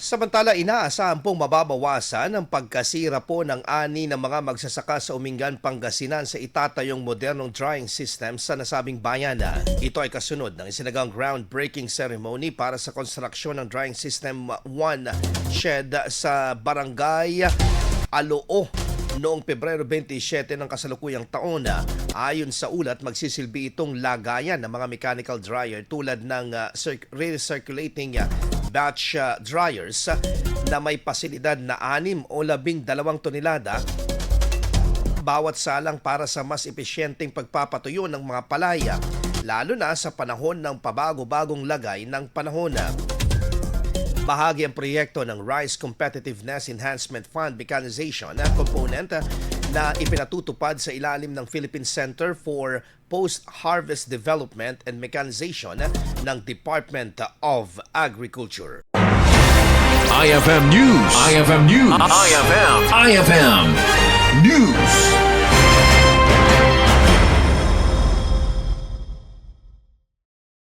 Samantala, inaasahan pong mababawasan ang pagkasira po ng ani ng mga magsasaka sa Umingan, Pangasinan sa Itatayong Modernong drying system sa nasabing bayan. Ito ay kasunod ng isinagang groundbreaking ceremony para sa konstruksyon ng drying system 1 shed sa Barangay Aloo noong Pebrero 27 ng kasalukuyang taon. Ayon sa ulat, magsisilbi itong lagayan ng mga mechanical dryer tulad ng recirculating batch dryers na may pasilidad na 6 o 12 tonelada bawat salang para sa mas epesyenteng pagpapatuyo ng mga palaya, lalo na sa panahon ng pabago-bagong lagay ng panahon. Bahagi ang proyekto ng Rice Competitiveness Enhancement Fund Mechanization component na ipinatutupad sa ilalim ng Philippine Center for Post-Harvest Development and Mechanization ng Department of Agriculture. IFM News. IFM News. IFM News.